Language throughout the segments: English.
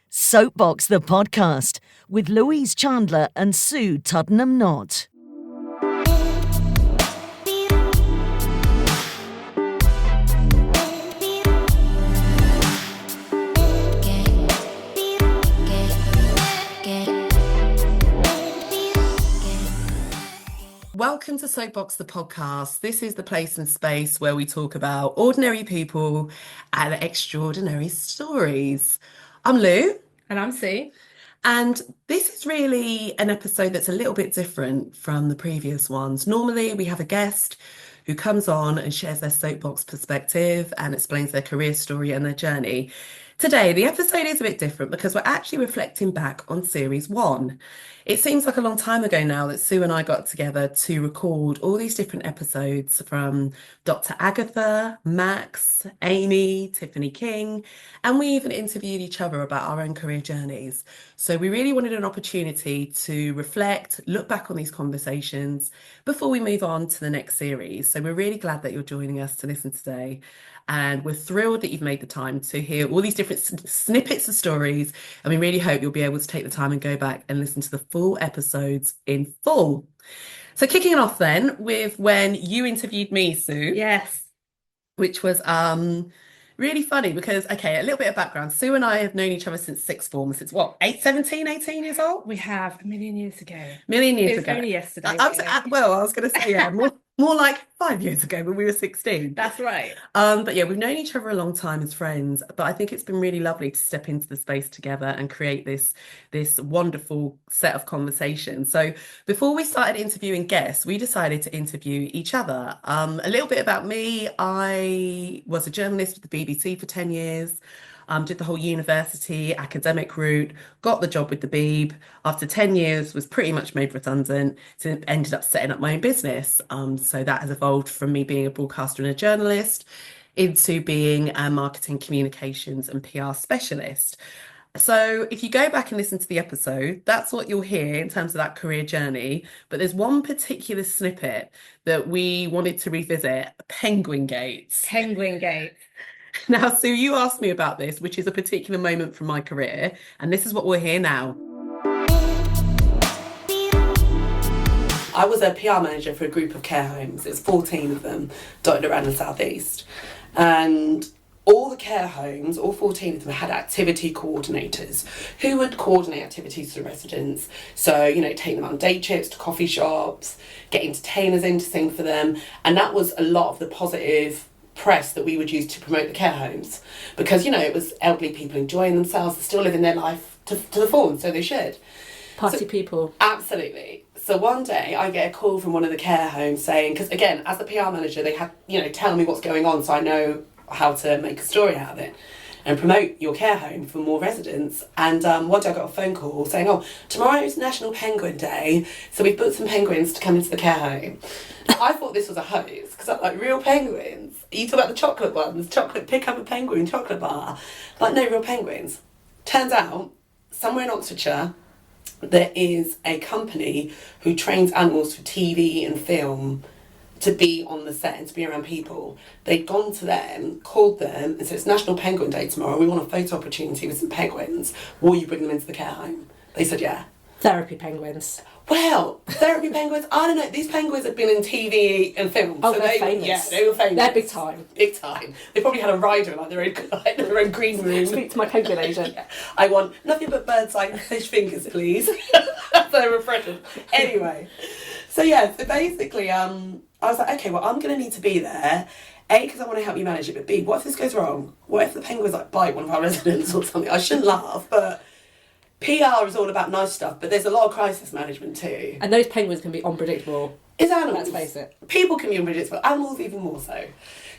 Soapbox The Podcast with Louise Chandler and Sue Tuddenham-Knott. Welcome to Soapbox The Podcast. This is the place and space where we talk about ordinary people and extraordinary stories. I'm Lou. And I'm Sue. And this is really an episode that's a little bit different from the previous ones. Normally, we have a guest who comes on and shares their soapbox perspective and explains their career story and their journey. Today, the episode is a bit different because we're actually reflecting back on Series 1. It seems like a long time ago now that Sue and I got together to record all these different episodes from Dr. Agatha, Max, Amy, Tiffany King, and we even interviewed each other about our own career journeys. So we really wanted an opportunity to reflect, look back on these conversations before we move on to the next series. So we're really glad that you're joining us to listen today. And we're thrilled that you've made the time to hear all these different snippets of stories. And we really hope you'll be able to take the time and go back and listen to the full episodes in full. So kicking it off then with when you interviewed me, Sue. Yes. Which was really funny because, okay, a little bit of background. Sue and I have known each other since sixth form, since what, 18 years old? We have a million years ago. It was only yesterday. I was going to say, yeah, more like 5 years ago when we were 16. That's right. But yeah, we've known each other a long time as friends, but I think it's been really lovely to step into the space together and create this wonderful set of conversations. So before we started interviewing guests, we decided to interview each other. A little bit about me. I was a journalist with the BBC for 10 years. Did the whole university academic route, got the job with the Beeb. After 10 years, was pretty much made redundant, so ended up setting up my own business. So that has evolved from me being a broadcaster and a journalist into being a marketing, communications and PR specialist. So if you go back and listen to the episode, that's what you'll hear in terms of that career journey. But there's one particular snippet that we wanted to revisit, Penguin Gates. Penguin Gates. Now, Sue, you asked me about this, which is a particular moment from my career, and this is what we'll hear now. I was a PR manager for a group of care homes. There's 14 of them dotted around the southeast. And all the care homes, all 14 of them, had activity coordinators who would coordinate activities for the residents. So, take them on day trips to coffee shops, get entertainers in to sing for them. And that was a lot of the positive press that we would use to promote the care homes, because it was elderly people enjoying themselves, still living their life to the full, and so they should. Party people. Absolutely. So one day I get a call from one of the care homes saying, because again, as the PR manager, they had tell me what's going on so I know how to make a story out of it and promote your care home for more residents. And one day I got a phone call saying, tomorrow's National Penguin Day, so we've booked some penguins to come into the care home. I thought this was a hoax, because I'm like, real penguins? You talk about the chocolate ones, pick up a penguin chocolate bar. Like, no, real penguins. Turns out, somewhere in Oxfordshire, there is a company who trains animals for TV and film to be on the set and to be around people. They'd gone to them, called them, and said, it's National Penguin Day tomorrow, we want a photo opportunity with some penguins. Will you bring them into the care home? They said, yeah. Therapy penguins. Well, therapy penguins, I don't know, these penguins have been in TV and film. Oh, so they're famous. Yeah, they were famous. They're big time. Big time. They probably had a rider, their own green room. Speak to my penguin agent. Yeah. I want nothing but bird-sized fish fingers, please. So refreshing. Anyway, so basically, I was like, okay, well, I'm going to need to be there. A, because I want to help you manage it, but B, what if this goes wrong? What if the penguins bite one of our residents or something? I shouldn't laugh, but PR is all about nice stuff, but there's a lot of crisis management too. And those penguins can be unpredictable. It's animals. Let's face it. People can be unpredictable. Animals even more so.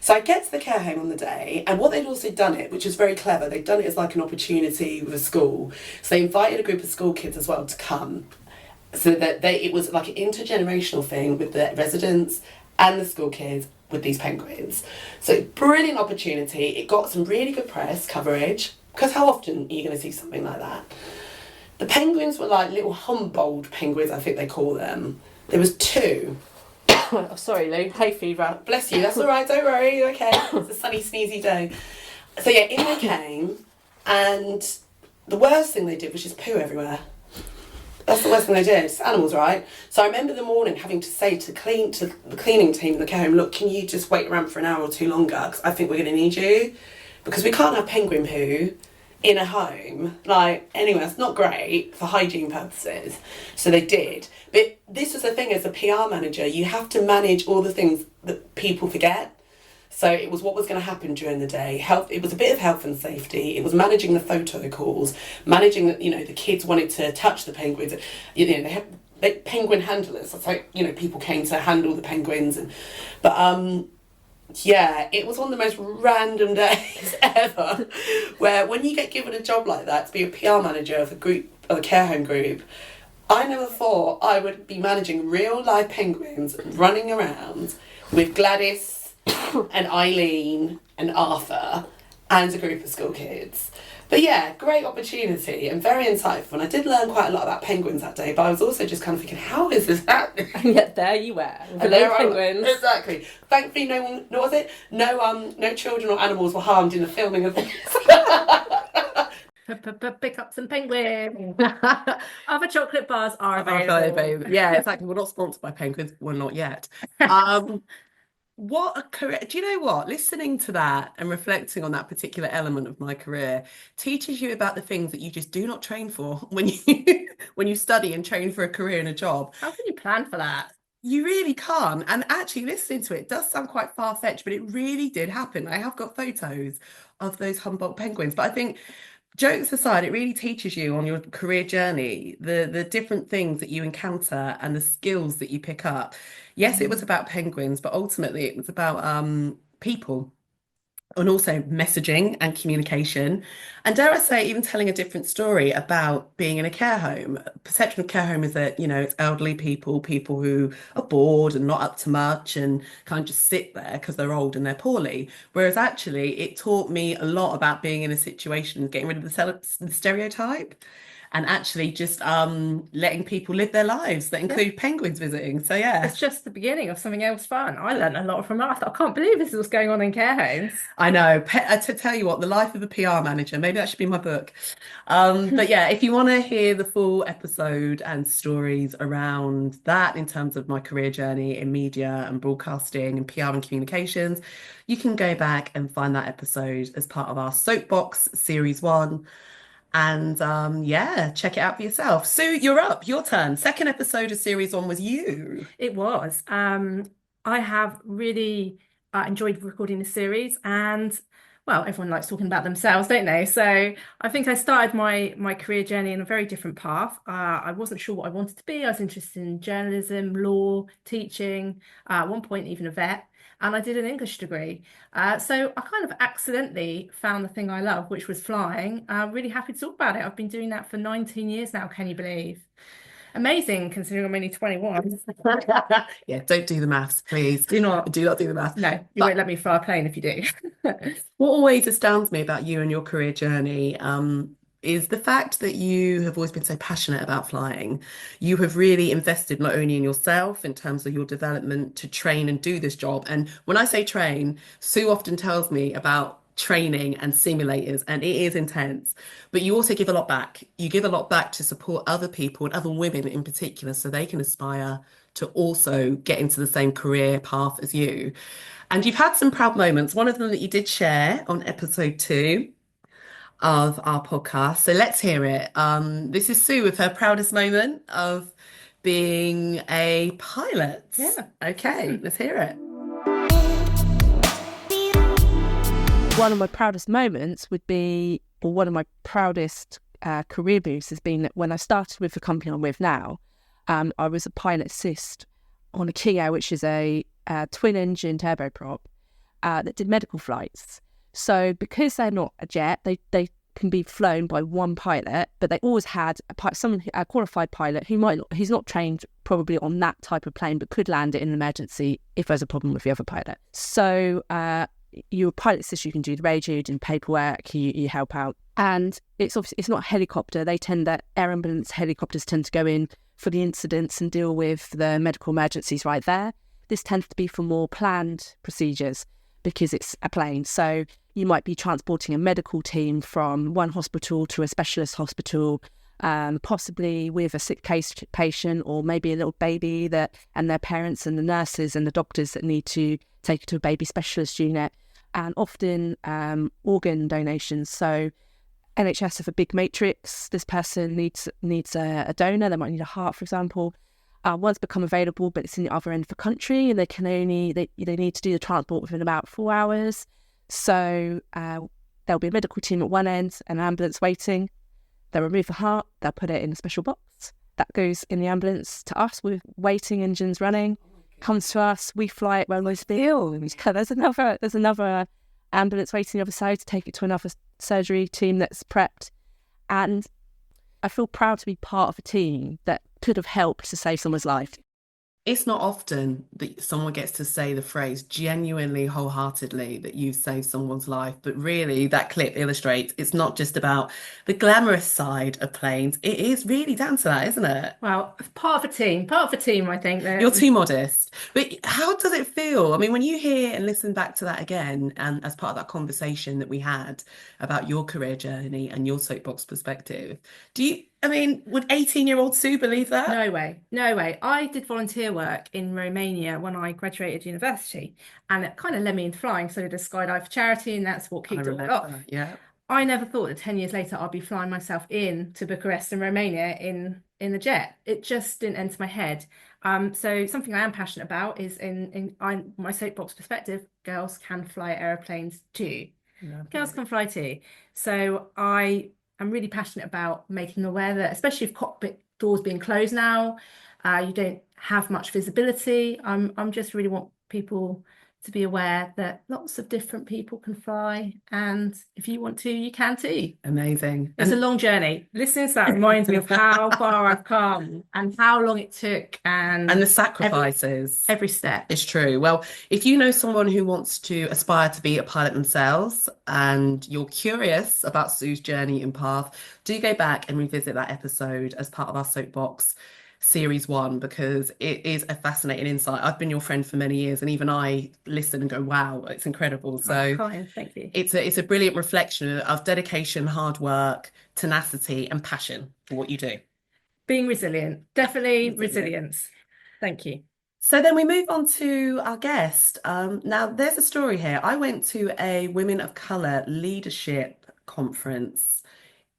So I get to the care home on the day, and what they'd also done it, which was very clever, they'd done it as like an opportunity with a school. So they invited a group of school kids as well to come. So that it was like an intergenerational thing with the residents and the school kids with these penguins. So brilliant opportunity. It got some really good press coverage, because how often are you going to see something like that? The penguins were like little Humboldt penguins, I think they call them. There was 2. Oh, sorry, Lou. Hay fever. Bless you. That's all right. Don't worry. Okay. It's a sunny, sneezy day. So yeah, in they came, and the worst thing they did was just poo everywhere. That's the worst thing they did. It's animals, right? So I remember the morning having to say to the cleaning team in the care home, look, can you just wait around for an hour or two longer? Because I think we're going to need you. Because we can't have penguin poo in a home. Like, anyway, it's not great for hygiene purposes. So they did. But this was the thing, as a PR manager, you have to manage all the things that people forget. So it was what was going to happen during the day. It was a bit of health and safety. It was managing the photo calls, managing that, the kids wanted to touch the penguins. They had penguin handlers. That's like, people came to handle the penguins. Yeah, it was one of the most random days ever, where when you get given a job like that to be a PR manager of a care home group, I never thought I would be managing real live penguins running around with Gladys and Eileen and Arthur and a group of school kids. But yeah, great opportunity and very insightful. And I did learn quite a lot about penguins that day, but I was also just kind of thinking, how is this happening? And yet there you were, with no penguins. Exactly. Thankfully, no children or animals were harmed in the filming of this. Pick up some penguins. Other chocolate bars are available. Yeah, exactly. We're not sponsored by penguins. We're not yet. What a career. Do you know what? Listening to that and reflecting on that particular element of my career teaches you about the things that you just do not train for when you study and train for a career and a job. How can you plan for that? You really can't. And actually listening to it does sound quite far-fetched, but it really did happen. I have got photos of those Humboldt penguins. But I think, jokes aside, it really teaches you on your career journey the different things that you encounter and the skills that you pick up. Yes, it was about penguins, but ultimately it was about people, and also messaging and communication. And dare I say, even telling a different story about being in a care home. Perception of care home is that, it's elderly people who are bored and not up to much and kind of just sit there because they're old and they're poorly. Whereas actually it taught me a lot about being in a situation, getting rid of the stereotype, and actually just letting people live their lives that include penguins visiting. So yeah. It's just the beginning of something else fun. I learned a lot from Arthur. I can't believe this is what's going on in care homes. I know. To tell you what, the life of a PR manager, maybe that should be my book. But yeah, if you want to hear the full episode and stories around that in terms of my career journey in media and broadcasting and PR and communications, you can go back and find that episode as part of our Soapbox Series 1. And check it out for yourself. Sue, you're up. Your turn. Second episode of Series 1 was you. It was. I have really enjoyed recording the series, and well, everyone likes talking about themselves, don't they? So I think I started my career journey in a very different path. I wasn't sure what I wanted to be. I was interested in journalism, law, teaching, at one point even a vet. And I did an English degree. So I kind of accidentally found the thing I love, which was flying. I'm really happy to talk about it. I've been doing that for 19 years now, can you believe? Amazing, considering I'm only 21. Yeah, don't do the maths, please. Do not do the maths. No, you won't let me fly a plane if you do. What always astounds me about you and your career journey is the fact that you have always been so passionate about flying. You have really invested not only in yourself in terms of your development to train and do this job. And when I say train, Sue often tells me about training and simulators, and it is intense. But you also give a lot back. You give a lot back to support other people and other women in particular, so they can aspire to also get into the same career path as you. And you've had some proud moments. One of them that you did share on episode 2 of our podcast. So let's hear it. This is Sue with her proudest moment of being a pilot. Yeah. Okay, let's hear it. One of my proudest moments would be, or one of my proudest career moves has been that when I started with the company I'm with now, I was a pilot assist on a Kia, which is a twin-engine turboprop that did medical flights. So because they're not a jet, they can be flown by one pilot, but they always had a qualified pilot he's not trained probably on that type of plane, but could land it in an emergency if there's a problem with the other pilot. So you're a pilot assist, you can do the radio, you do paperwork, you help out. And it's not a helicopter. Air ambulance helicopters tend to go in for the incidents and deal with the medical emergencies right there. This tends to be for more planned procedures because it's a plane. So you might be transporting a medical team from one hospital to a specialist hospital, possibly with a sick case patient, or maybe a little baby and their parents and the nurses and the doctors that need to take it to a baby specialist unit, and often organ donations. So NHS have a big matrix. This person needs a donor. They might need a heart, for example. One's become available, but it's in the other end of the country, and they need to do the transport within about 4 hours. So there'll be a medical team at one end, an ambulance waiting. They'll remove the heart. They'll put it in a special box that goes in the ambulance to us with waiting engines running. Comes to us. We fly it when we're still. There's another ambulance waiting on the other side to take it to another surgery team that's prepped. And I feel proud to be part of a team that could have helped to save someone's life. It's not often that someone gets to say the phrase genuinely, wholeheartedly, that you've saved someone's life. But really, that clip illustrates it's not just about the glamorous side of planes. It is really down to that, isn't it? Well, part of a team, I think. You're too modest. But how does it feel? I mean, when you hear and listen back to that again, and as part of that conversation that we had about your career journey and your soapbox perspective, would 18-year-old Sue believe that? No way. I did volunteer work in Romania when I graduated university, and it kind of led me into flying. So I did a skydive for charity, and that's what kicked it all off. Yeah. I never thought that 10 years later I'd be flying myself in to Bucharest in Romania in the jet. It just didn't enter my head. So something I am passionate about is in my soapbox perspective, girls can fly aeroplanes too. Lovely. Girls can fly too. So I'm really passionate about making aware that, especially if cockpit doors being closed now, you don't have much visibility. I'm just really want people to be aware that lots of different people can fly, and if you want to, you can too. Amazing. It's a long journey. Listening to that reminds me of how far I've come and how long it took, and the sacrifices. Every step. It's true. Well, if you know someone who wants to aspire to be a pilot themselves and you're curious about Sue's journey and path, do go back and revisit that episode as part of our Soapbox Series 1, because it is a fascinating insight. I've been your friend for many years, and even I listen and go, wow, it's incredible. So Thank you. It's a brilliant reflection of dedication, hard work, tenacity, and passion for what you do. Being resilient. Definitely resilience. Thank you. So then we move on to our guest. Now, there's a story here. I went to a Women of Colour Leadership conference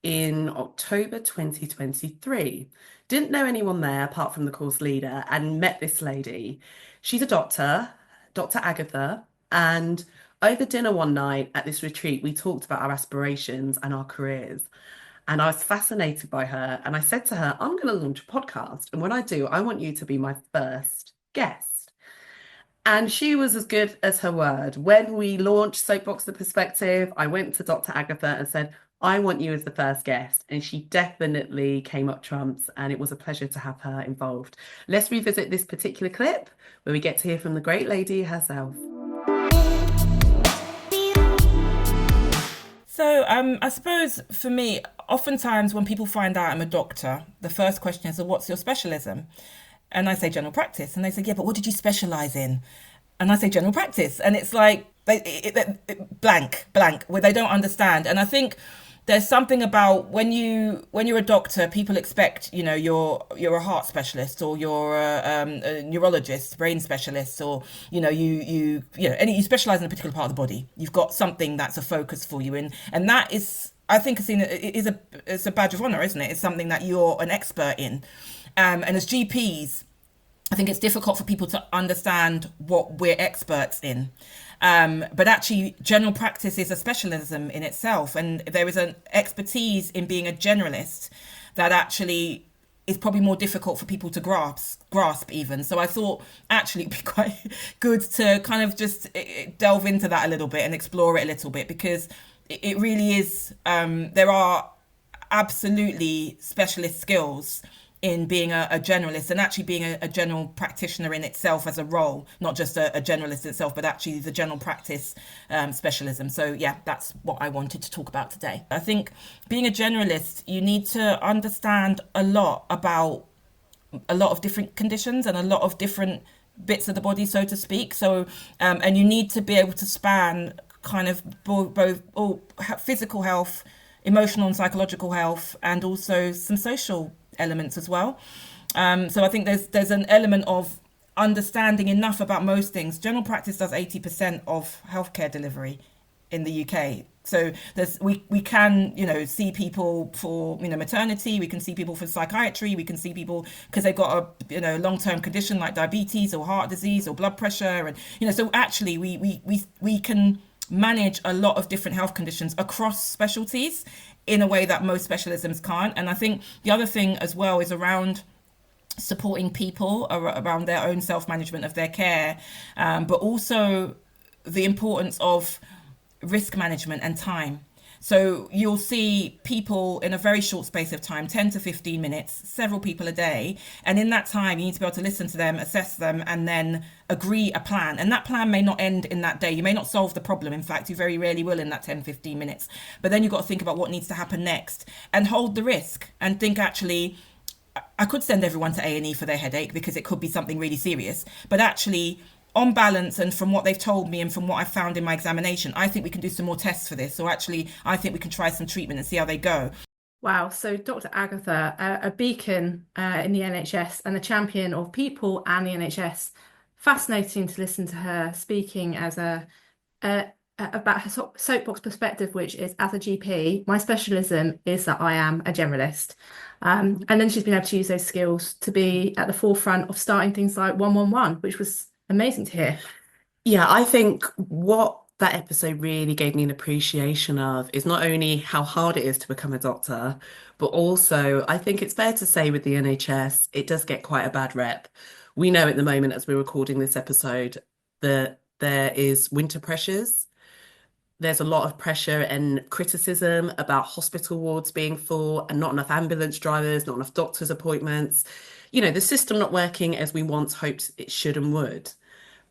in October 2023. Didn't know anyone there apart from the course leader, and met this lady. She's a doctor, Dr. Agatha, and over dinner one night at this retreat, we talked about our aspirations and our careers. And I was fascinated by her. And I said to her, I'm going to launch a podcast. And when I do, I want you to be my first guest. And she was as good as her word. When we launched Soapbox The Perspective, I went to Dr. Agatha and said, I want you as the first guest. And she definitely came up trumps, and it was a pleasure to have her involved. Let's revisit this particular clip where we get to hear from the great lady herself. So I suppose for me, oftentimes when people find out I'm a doctor, the first question is, well, what's your specialism? And I say general practice. And they say, yeah, but what did you specialize in? And I say general practice. And it's like blank, where they don't understand. And I think there's something about when you're a doctor, people expect, you're a heart specialist, or you're a neurologist, brain specialist, or you specialize in a particular part of the body. You've got something that's a focus for you, and that is, I think, it's a badge of honor, isn't it? It's something that you're an expert in, and as GPs, I think it's difficult for people to understand what we're experts in. But actually, general practice is a specialism in itself, and there is an expertise in being a generalist that actually is probably more difficult for people to grasp even. So I thought actually it'd be quite good to kind of just delve into that a little bit and explore it a little bit, because it really is, there are absolutely specialist skills in being a generalist, and actually being a general practitioner in itself as a role, not just a generalist itself, but actually the general practice specialism. So yeah, that's what I wanted to talk about today. I think being a generalist, you need to understand a lot about a lot of different conditions and a lot of different bits of the body, so to speak. So and you need to be able to span kind of both physical health, emotional and psychological health, and also some social elements as well. So I think there's an element of understanding enough about most things. General practice does 80% of healthcare delivery in the UK. So we can, see people for, maternity, we can see people for psychiatry, we can see people because they've got a, long-term condition like diabetes or heart disease or blood pressure. And, so actually we can manage a lot of different health conditions across specialties in a way that most specialisms can't. And I think the other thing as well is around supporting people around their own self-management of their care, but also the importance of risk management and time. So you'll see people in a very short space of time, 10 to 15 minutes, several people a day. And in that time, you need to be able to listen to them, assess them, and then agree a plan. And that plan may not end in that day. You may not solve the problem. In fact, you very rarely will in that 10, 15 minutes. But then you've got to think about what needs to happen next and hold the risk and think, actually, I could send everyone to A&E for their headache because it could be something really serious. But actually, on balance, and from what they've told me and from what I found in my examination, I think we can do some more tests for this. So actually, I think we can try some treatment and see how they go. Wow. So Dr. Agatha, a beacon in the NHS and a champion of people and the NHS. Fascinating to listen to her speaking as about her soapbox perspective, which is, as a GP, my specialism is that I am a generalist. And then she's been able to use those skills to be at the forefront of starting things like 111, which was amazing to hear. Yeah, I think what that episode really gave me an appreciation of is not only how hard it is to become a doctor, but also I think it's fair to say with the NHS, it does get quite a bad rep. We know at the moment, as we're recording this episode, that there is winter pressures. There's a lot of pressure and criticism about hospital wards being full and not enough ambulance drivers, not enough doctor's appointments. The system not working as we once hoped it should and would.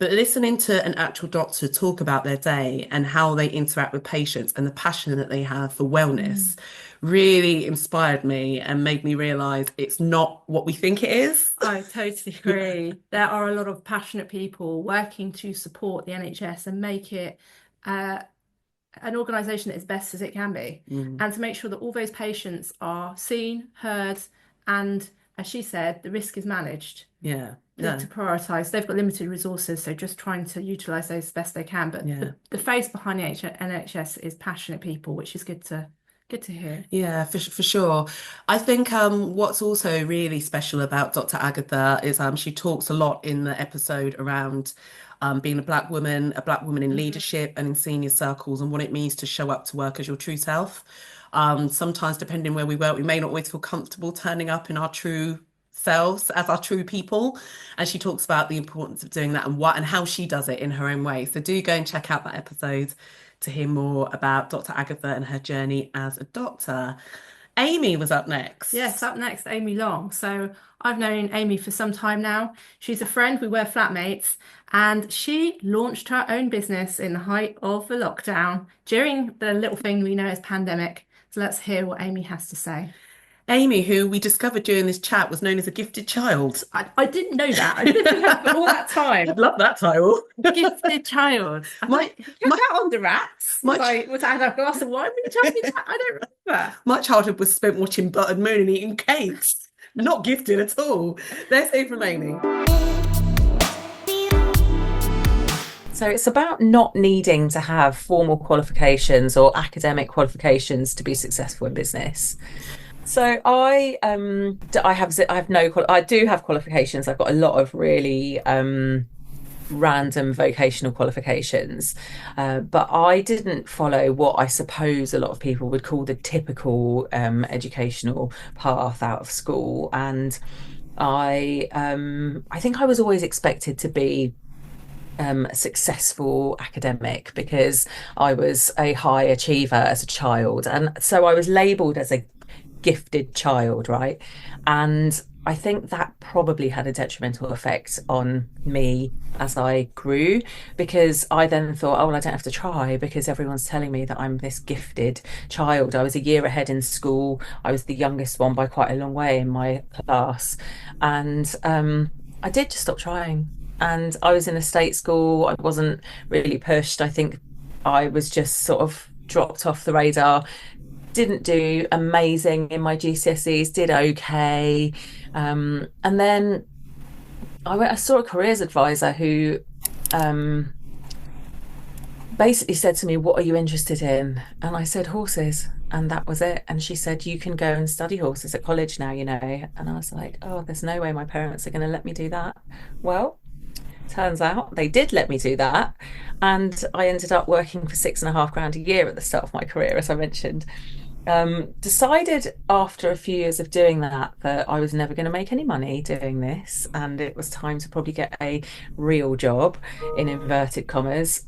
But listening to an actual doctor talk about their day and how they interact with patients and the passion that they have for wellness really inspired me and made me realise it's not what we think it is. I totally agree. There are a lot of passionate people working to support the NHS and make it an organisation as best as it can be, and to make sure that all those patients are seen, heard, and, as she said, the risk is managed. Yeah. To prioritise. They've got limited resources, so just trying to utilise those as best they can. But the face behind the NHS is passionate people, which is good to hear. Yeah, for sure. I think what's also really special about Dr. Agatha is she talks a lot in the episode around being a black woman in leadership and in senior circles, and what it means to show up to work as your true self. Sometimes, depending where we work, we may not always feel comfortable turning up in our true selves as our true people, and she talks about the importance of doing that and how she does it in her own way. So do go and check out that episode to hear more about Dr. Agatha and her journey as a doctor. Amy was up next. Yes, up next, Amy Long. So I've known Amy for some time now. She's a friend, we were flatmates, and she launched her own business in the height of the lockdown during the little thing we know as pandemic. So let's hear what Amy has to say. Amy, who we discovered during this chat, was known as a gifted child. I didn't know that. I didn't know that for all that time. I'd love that title. Gifted child. My that on the rats. Was I had a glass of wine when you told me that? I don't remember. My childhood was spent watching Buttered Moon and eating cakes. Not gifted at all. Let's hear from Amy. So it's about not needing to have formal qualifications or academic qualifications to be successful in business. So I do have qualifications. I've got a lot of really random vocational qualifications, but I didn't follow what I suppose a lot of people would call the typical educational path out of school. And I think I was always expected to be a successful academic because I was a high achiever as a child, and so I was labelled as a gifted child, right? And I think that probably had a detrimental effect on me as I grew, because I then thought, oh, well, I don't have to try because everyone's telling me that I'm this gifted child. I was a year ahead in school. I was the youngest one by quite a long way in my class. And I did just stop trying. And I was in a state school. I wasn't really pushed. I think I was just sort of dropped off the radar. Didn't do amazing in my GCSEs, did okay. And then I saw a careers advisor who basically said to me, "What are you interested in?" And I said, "Horses." And that was it. And she said, "You can go and study horses at college now, you know." And I was like, "Oh, there's no way my parents are going to let me do that." Well, turns out they did let me do that. And I ended up working for 6.5 grand a year at the start of my career, as I mentioned. Decided after a few years of doing that I was never going to make any money doing this, and it was time to probably get a real job, in inverted commas.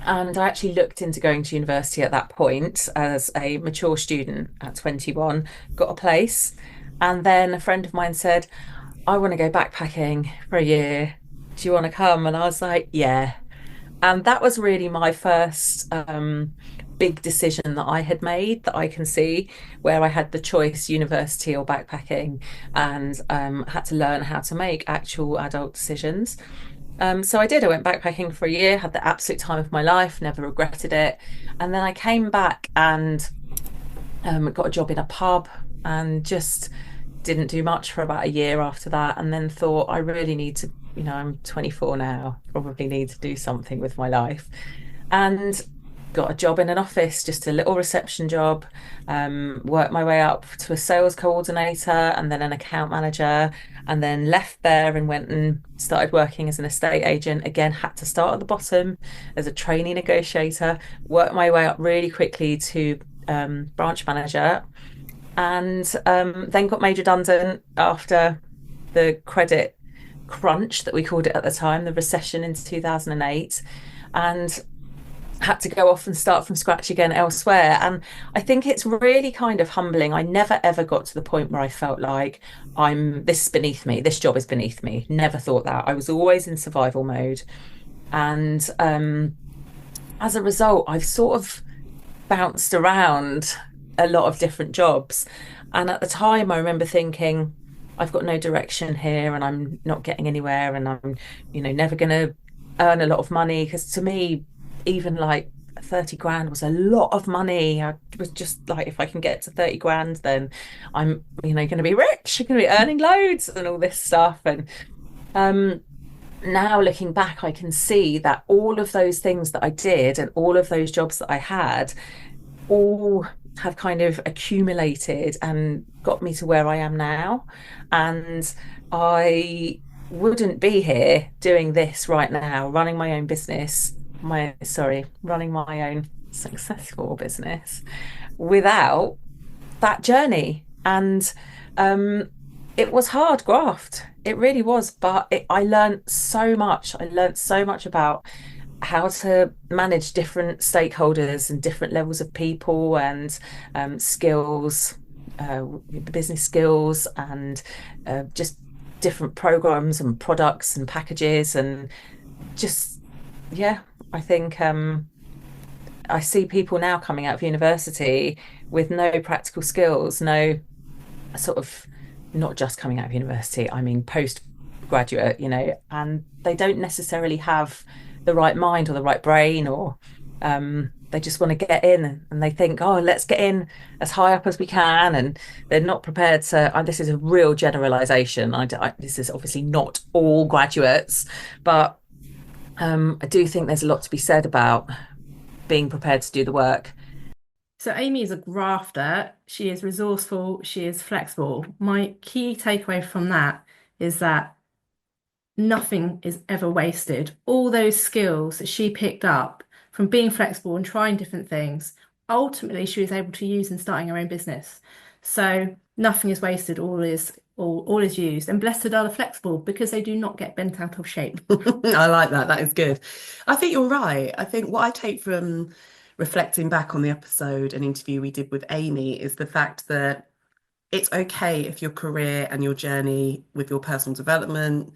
And I actually looked into going to university at that point as a mature student at 21, got a place. And then a friend of mine said, "I want to go backpacking for a year. Do you want to come?" And I was like, "Yeah." And that was really my first big decision that I had made, that I can see, where I had the choice, university or backpacking, and had to learn how to make actual adult decisions. So I did. I went backpacking for a year, had the absolute time of my life, never regretted it. And then I came back and got a job in a pub, and just didn't do much for about a year after that. And then thought, I really need to, I'm 24 now, probably need to do something with my life. And got a job in an office, just a little reception job, worked my way up to a sales coordinator and then an account manager, and then left there and went and started working as an estate agent. Again, had to start at the bottom as a trainee negotiator, worked my way up really quickly to branch manager, and then got made redundant after the credit crunch that we called it at the time, the recession in 2008, and had to go off and start from scratch again elsewhere. And I think it's really kind of humbling. I never ever got to the point where I felt like this is beneath me, this job is beneath me. Never thought that. I was always in survival mode. And as a result, I've sort of bounced around a lot of different jobs. And at the time, I remember thinking, I've got no direction here and I'm not getting anywhere, and I'm, never going to earn a lot of money. Because to me, even like 30 grand was a lot of money. I was just like, if I can get to 30 grand, then I'm, going to be rich. I'm going to be earning loads and all this stuff. And now looking back, I can see that all of those things that I did and all of those jobs that I had all have kind of accumulated and got me to where I am now. And I wouldn't be here doing this right now, running my own business, running my own successful business, without that journey. And it was hard graft. It really was. But I learned so much. I learned so much about how to manage different stakeholders and different levels of people, and skills, business skills, and just different programs and products and packages, and just, yeah, I think I see people now coming out of university with no practical skills, no sort of, not just coming out of university, I mean postgraduate, and they don't necessarily have the right mind or the right brain, or they just want to get in, and they think, oh, let's get in as high up as we can, and they're not prepared to, this is a real generalization. This is obviously not all graduates, but I do think there's a lot to be said about being prepared to do the work. So Amy is a grafter. She is resourceful. She is flexible. My key takeaway from that is that nothing is ever wasted. All those skills that she picked up from being flexible and trying different things, ultimately she was able to use in starting her own business. So nothing is wasted. All is used. And blessed are the flexible, because they do not get bent out of shape. I like that. That is good. I think you're right. I think what I take from reflecting back on the episode and interview we did with Amy is the fact that it's okay if your career and your journey with your personal development,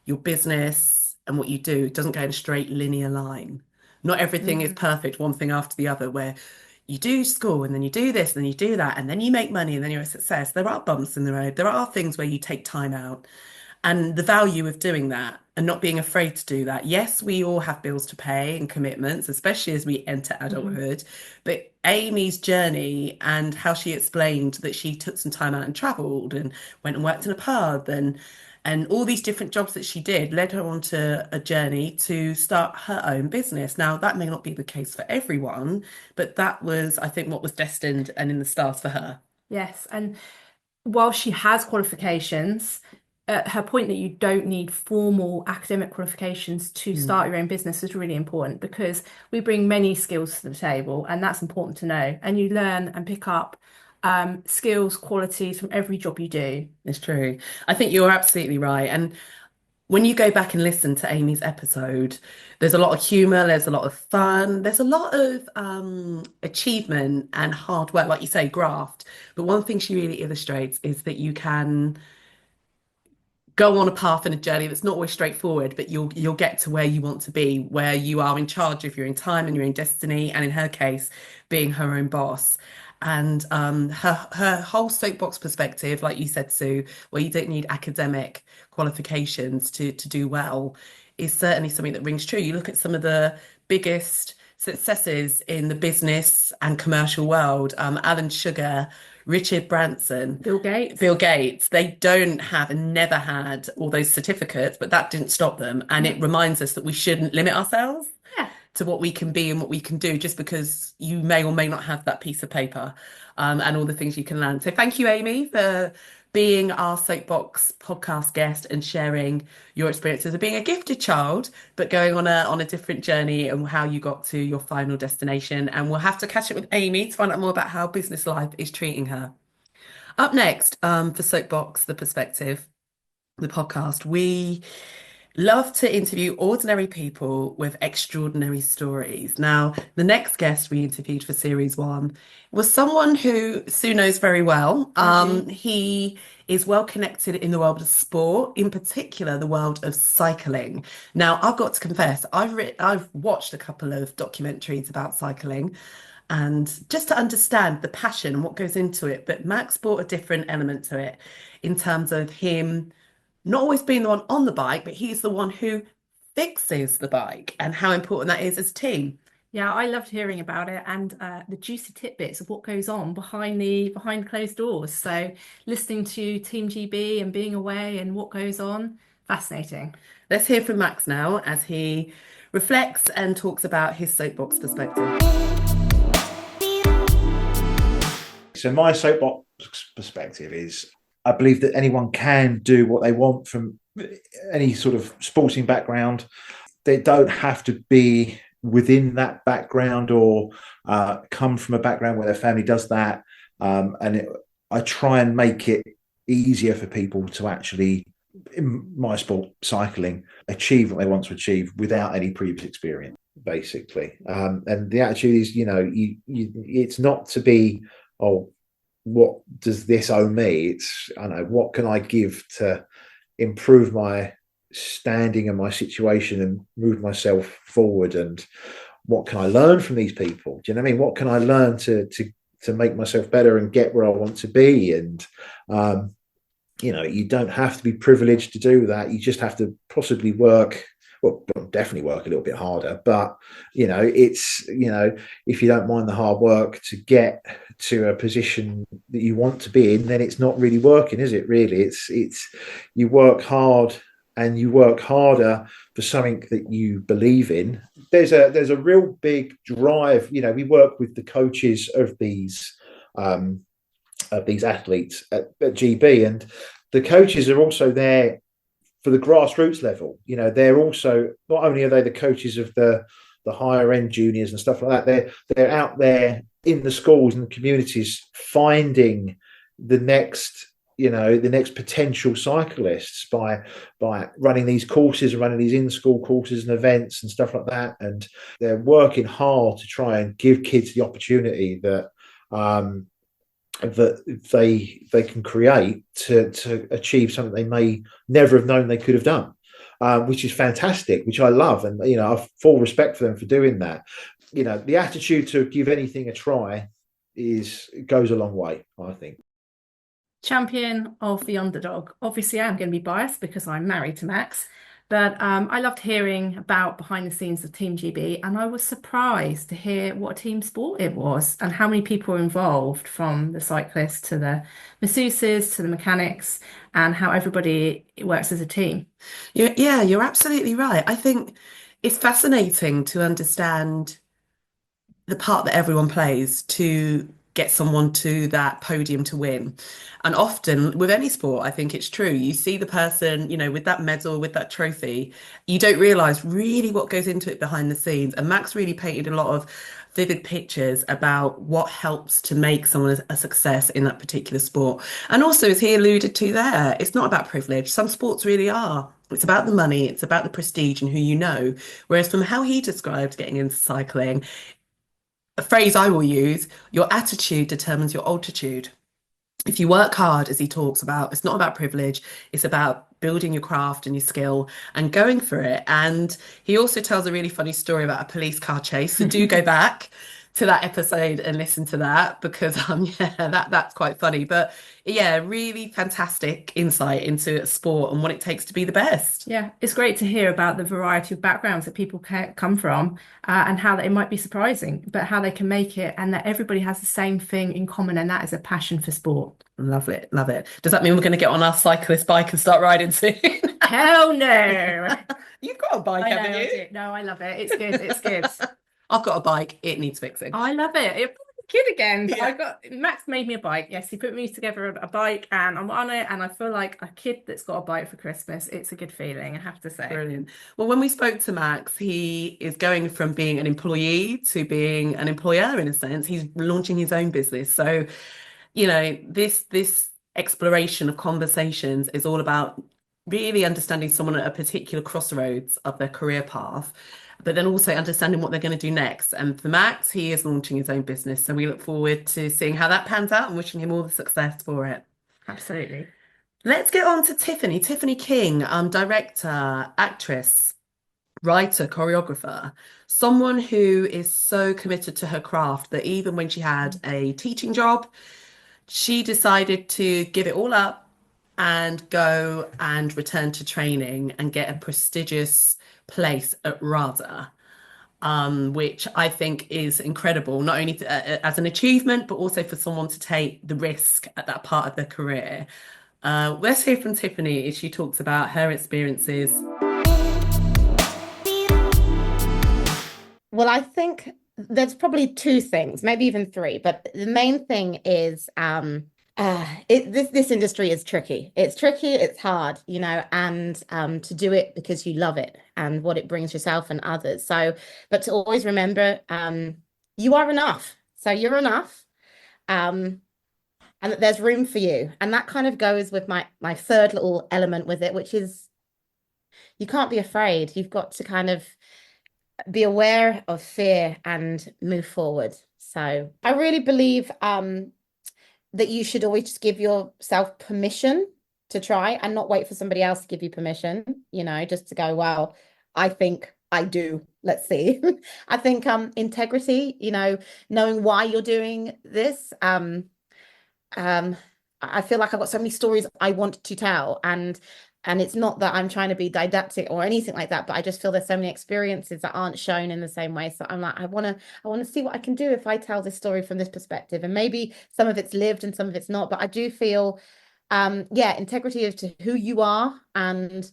your business, and what you do doesn't go in a straight linear line. Not everything is perfect, one thing after the other, where you do school and then you do this and then you do that and then you make money and then you're a success. There are bumps in the road. There are things where you take time out, and the value of doing that and not being afraid to do that. Yes, we all have bills to pay and commitments, especially as we enter adulthood. But Amy's journey and how she explained that she took some time out and traveled and went and worked in a pub and all these different jobs that she did led her onto a journey to start her own business. Now, that may not be the case for everyone, but that was, I think, what was destined and in the stars for her. Yes, and while she has qualifications, her point that you don't need formal academic qualifications to start your own business is really important, because we bring many skills to the table, and that's important to know. And you learn and pick up skills, qualities from every job you do. It's true. I think you're absolutely right. And when you go back and listen to Amy's episode, there's a lot of humor, there's a lot of fun, there's a lot of achievement and hard work, like you say, graft. But one thing she really illustrates is that you can go on a path and a journey that's not always straightforward, but you'll get to where you want to be, where you are in charge of your own time and your own destiny, and in her case, being her own boss. And her whole soapbox perspective, like you said, Sue, where you don't need academic qualifications to do well, is certainly something that rings true. You look at some of the biggest successes in the business and commercial world, Alan Sugar, Richard Branson, Bill Gates, they don't have and never had all those certificates, but that didn't stop them. And it reminds us that we shouldn't limit ourselves to what we can be and what we can do, just because you may or may not have that piece of paper, and all the things you can learn. So thank you, Amy, for being our Soapbox podcast guest and sharing your experiences of being a gifted child, but going on a different journey and how you got to your final destination. And we'll have to catch up with Amy to find out more about how business life is treating her. Up next, for Soapbox The Perspective, the podcast, we love to interview ordinary people with extraordinary stories. Now, the next guest we interviewed for series 1 was someone who Sue knows very well. He is well connected in the world of sport, in particular the world of cycling. Now, I've got to confess, I've watched a couple of documentaries about cycling, and just to understand the passion and what goes into it. But Max brought a different element to it in terms of him not always being the one on the bike, but he's the one who fixes the bike, and how important that is as a team. Yeah, I loved hearing about it, and the juicy tidbits of what goes on behind closed doors. So listening to Team GB and being away and what goes on, fascinating. Let's hear from Max now as he reflects and talks about his soapbox perspective. So my soapbox perspective is, I believe that anyone can do what they want from any sort of sporting background. They don't have to be within that background or come from a background where their family does that. I try and make it easier for people to actually, in my sport, cycling, achieve what they want to achieve without any previous experience, basically. And the attitude is, it's not to be, what does this owe me? It's, I know, what can I give to improve my standing and my situation and move myself forward, and what can I learn from these people? Do you know what I mean? What can I learn to make myself better and get where I want to be? And you don't have to be privileged to do that. You just have to possibly work. Well, definitely work a little bit harder, but it's if you don't mind the hard work to get to a position that you want to be in, then it's not really working, is it? Really, it's you work hard and you work harder for something that you believe in. There's a real big drive. We work with the coaches of these athletes at GB, and the coaches are also there for the grassroots level. They're also, not only are they the coaches of the higher end juniors and stuff like that, they're out there in the schools and the communities finding the next potential cyclists by running these courses, running these in-school courses and events and stuff like that. And they're working hard to try and give kids the opportunity that they can create to achieve something they may never have known they could have done, which is fantastic, which I love. And, I have full respect for them for doing that. The attitude to give anything a try goes a long way, I think. Champion of the underdog. Obviously, I'm going to be biased because I'm married to Max, But I loved hearing about behind the scenes of Team GB, and I was surprised to hear what a team sport it was and how many people were involved, from the cyclists to the masseuses to the mechanics, and how everybody works as a team. Yeah, you're absolutely right. I think it's fascinating to understand the part that everyone plays to get someone to that podium to win. And often with any sport, I think it's true. You see the person, with that medal, with that trophy, you don't realize really what goes into it behind the scenes. And Max really painted a lot of vivid pictures about what helps to make someone a success in that particular sport. And also, as he alluded to there, it's not about privilege. Some sports really are. It's about the money, it's about the prestige and who you know. Whereas from how he described getting into cycling, a phrase I will use, your attitude determines your altitude. If you work hard, as he talks about, it's not about privilege, it's about building your craft and your skill and going for it. And he also tells a really funny story about a police car chase. So do go back to that episode and listen to that, because that's quite funny. But yeah, really fantastic insight into sport and what it takes to be the best. Yeah, it's great to hear about the variety of backgrounds that people come from, and how that it might be surprising, but how they can make it, and that everybody has the same thing in common, and that is a passion for sport. Love it, love it. Does that mean we're going to get on our cyclist bike and start riding soon? Hell no. You've got a bike, I know, haven't I you? do. No, I love it. It's good. It's good. I've got a bike. It needs fixing. I love it. You're a kid again. But Yeah. Max made me a bike. Yes, he put me together a bike, and I'm on it, and I feel like a kid that's got a bike for Christmas. It's a good feeling, I have to say. Brilliant. Well, when we spoke to Max, he is going from being an employee to being an employer in a sense. He's launching his own business. So, this exploration of conversations is all about really understanding someone at a particular crossroads of their career path, but then also understanding what they're going to do next. And for Max, he is launching his own business. So we look forward to seeing how that pans out and wishing him all the success for it. Absolutely. Let's get on to Tiffany. Tiffany King, director, actress, writer, choreographer, someone who is so committed to her craft that even when she had a teaching job, she decided to give it all up and go and return to training and get a prestigious place at RADA, which I think is incredible, not only as an achievement, but also for someone to take the risk at that part of their career. Let's hear from Tiffany as she talks about her experiences. Well, I think there's probably two things, maybe even three, but the main thing is this industry is tricky. It's tricky, it's hard, and to do it because you love it and what it brings yourself and others. So, but to always remember, you are enough. So you're enough, and that there's room for you. And that kind of goes with my third little element with it, which is you can't be afraid. You've got to kind of be aware of fear and move forward. So I really believe that you should always just give yourself permission to try and not wait for somebody else to give you permission, just to go, well, I think I do. Let's see. I think integrity, knowing why you're doing this. I feel like I've got so many stories I want to tell, and it's not that I'm trying to be didactic or anything like that, but I just feel there's so many experiences that aren't shown in the same way. So I'm like, I want to see what I can do if I tell this story from this perspective. And maybe some of it's lived and some of it's not, but I do feel, integrity as to who you are and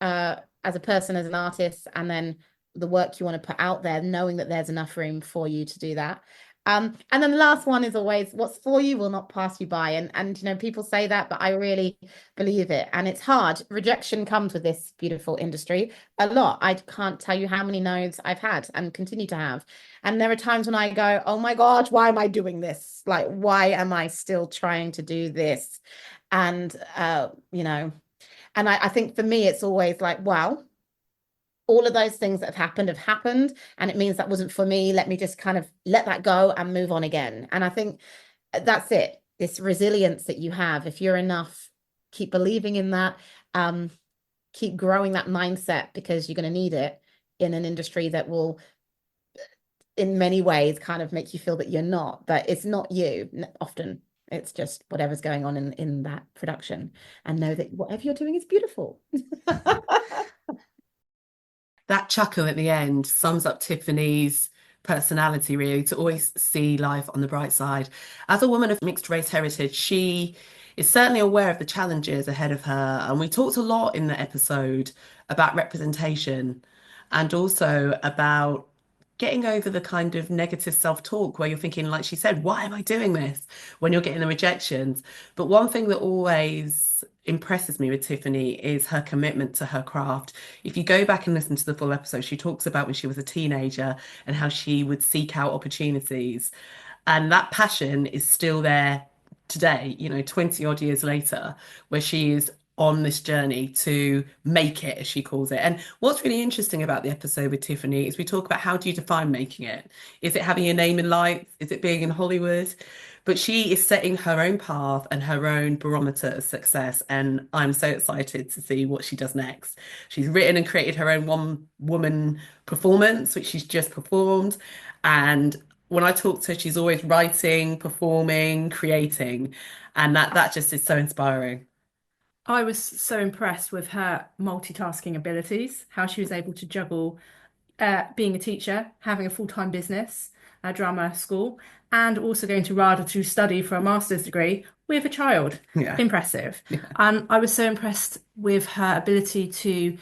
as a person, as an artist, and then the work you want to put out there, knowing that there's enough room for you to do that. And then the last one is always what's for you will not pass you by. And people say that, but I really believe it. And it's hard. Rejection comes with this beautiful industry a lot. I can't tell you how many no's I've had and continue to have. And there are times when I go, oh my God, why am I doing this? Like, why am I still trying to do this? And, and I think for me, it's always like, well, all of those things that have happened, and it means that wasn't for me. Let me just kind of let that go and move on again. And I think that's it. This resilience that you have, if you're enough, keep believing in that, keep growing that mindset, because you're going to need it in an industry that will, in many ways, kind of make you feel that you're not, but it's not you often. It's just whatever's going on in that production, and know that whatever you're doing is beautiful. that chuckle at the end sums up Tiffany's personality, really, to always see life on the bright side. As a woman of mixed race heritage, she is certainly aware of the challenges ahead of her. And we talked a lot in the episode about representation and also about getting over the kind of negative self-talk where you're thinking, like she said, why am I doing this? When you're getting the rejections. But one thing that always impresses me with Tiffany is her commitment to her craft. If you go back and listen to the full episode, she talks about when she was a teenager and how she would seek out opportunities. And that passion is still there today, 20 odd years later, where she is on this journey to make it, as she calls it. And what's really interesting about the episode with Tiffany is we talk about, how do you define making it? Is it having your name in lights? Is it being in Hollywood? But she is setting her own path and her own barometer of success. And I'm so excited to see what she does next. She's written and created her own one-woman performance, which she's just performed. And when I talk to her, she's always writing, performing, creating. And that just is so inspiring. I was so impressed with her multitasking abilities, how she was able to juggle being a teacher, having a full-time business, a drama school, and also going to RADA to study for a master's degree with a child. Yeah. Impressive. Yeah. And I was so impressed with her ability to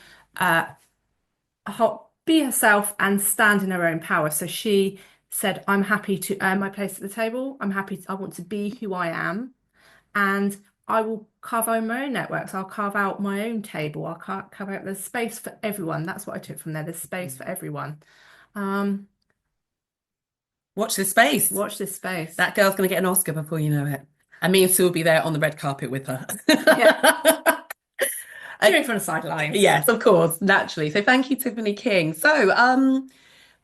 be herself and stand in her own power. So she said, I'm happy to earn my place at the table. I want to be who I am. And I will carve out my own networks. I'll carve out my own table. I'll carve out, there's space for everyone. That's what I took from there. There's space for everyone. Watch this space. Watch this space. That girl's going to get an Oscar before you know it. And me and Sue will be there on the red carpet with her. Yeah. Cheering from the sidelines. Yes, of course, naturally. So thank you, Tiffany King. So,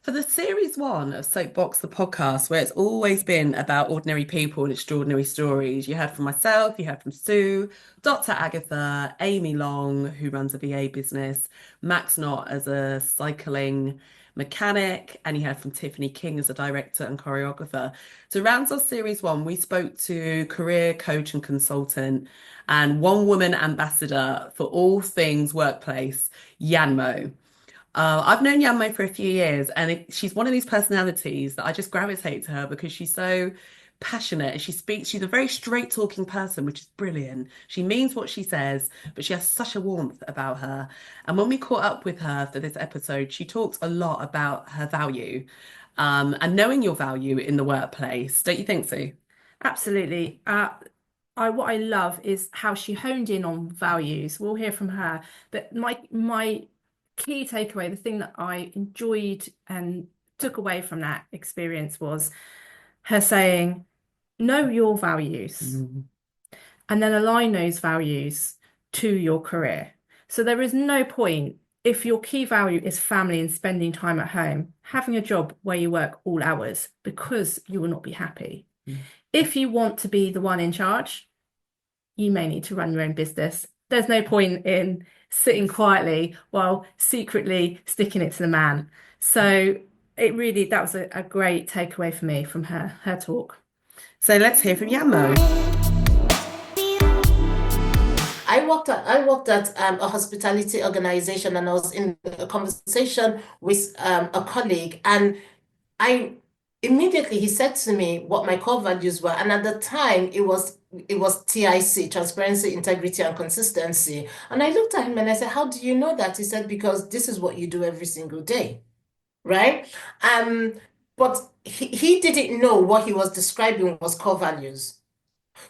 for the series 1 of Soapbox the Podcast, where it's always been about ordinary people and extraordinary stories, you heard from myself, you heard from Sue, Dr. Agatha, Amy Long, who runs a VA business, Max Knott as a cycling mechanic, and you heard from Tiffany King as a director and choreographer. To round off series 1, we spoke to career coach and consultant and one-woman ambassador for all things workplace, Yanmo. I've known Yanmo for a few years, and she's one of these personalities that I just gravitate to her because she's so passionate and she's a very straight talking person, which is brilliant. She means what she says, but she has such a warmth about her. And when we caught up with her for this episode, she talks a lot about her value and knowing your value in the workplace. Don't you think, Sue? Absolutely. What I love is how she honed in on values. We'll hear from her. But my key takeaway, the thing that I enjoyed and took away from that experience was her saying, know your values and then align those values to your career. So there is no point, if your key value is family and spending time at home, having a job where you work all hours, because you will not be happy. If you want to be the one in charge, you may need to run your own business. There's no point in sitting quietly while secretly sticking it to the man. So that was a great takeaway for me from her talk. So let's hear from Yanmo. I worked at a hospitality organization, and I was in a conversation with a colleague, and he said to me what my core values were, and at the time it was TIC, transparency, integrity, and consistency. And I looked at him and I said, how do you know that? He said, because this is what you do every single day, right? But he didn't know what he was describing was core values.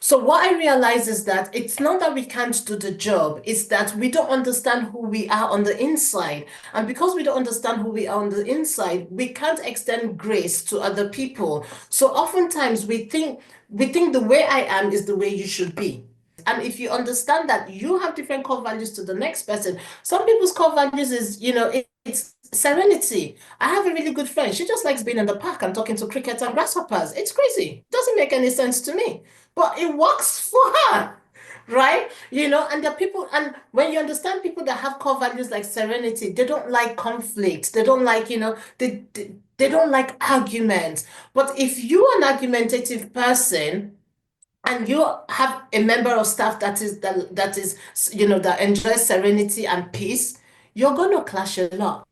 So what I realize is that it's not that we can't do the job, it's that we don't understand who we are on the inside. And because we don't understand who we are on the inside, we can't extend grace to other people. So oftentimes we think the way I am is the way you should be. And if you understand that you have different core values to the next person, some people's core values is, it's serenity. I have a really good friend. She just likes being in the park and talking to crickets and grasshoppers. It's crazy. Doesn't make any sense to me, but it works for her, right? And the people, and when you understand people that have core values like serenity, they don't like conflict. They don't like, they don't like arguments. But if you're an argumentative person, and you have a member of staff that enjoys serenity and peace, you're going to clash a lot.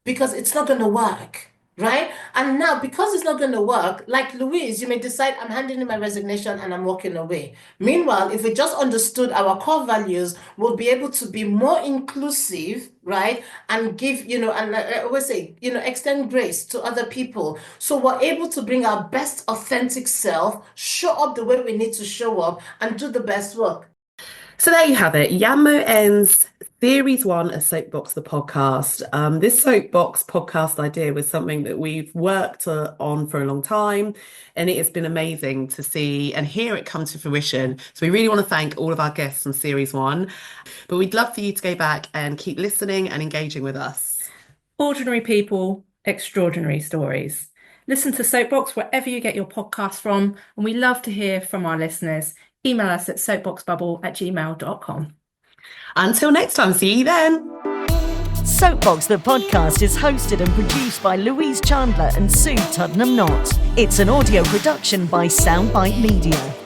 because it's not going to work. Right? And now, because it's not going to work, like Louise, you may decide I'm handing in my resignation and I'm walking away. Meanwhile, if we just understood our core values, we'll be able to be more inclusive, right? And give, and I always say, extend grace to other people. So we're able to bring our best authentic self, show up the way we need to show up, and do the best work. So there you have it. Yanmo ends Series 1 of Soapbox the Podcast. This Soapbox podcast idea was something that we've worked on for a long time, and it has been amazing to see and hear it come to fruition. So we really want to thank all of our guests from Series 1, but we'd love for you to go back and keep listening and engaging with us. Ordinary people, extraordinary stories. Listen to Soapbox wherever you get your podcasts from, and we love to hear from our listeners. Email us at soapboxbubble@gmail.com. Until next time, see you then. Soapbox the Podcast is hosted and produced by Louise Chandler and Sue Tuddenham Knott. It's an audio production by Soundbite Media.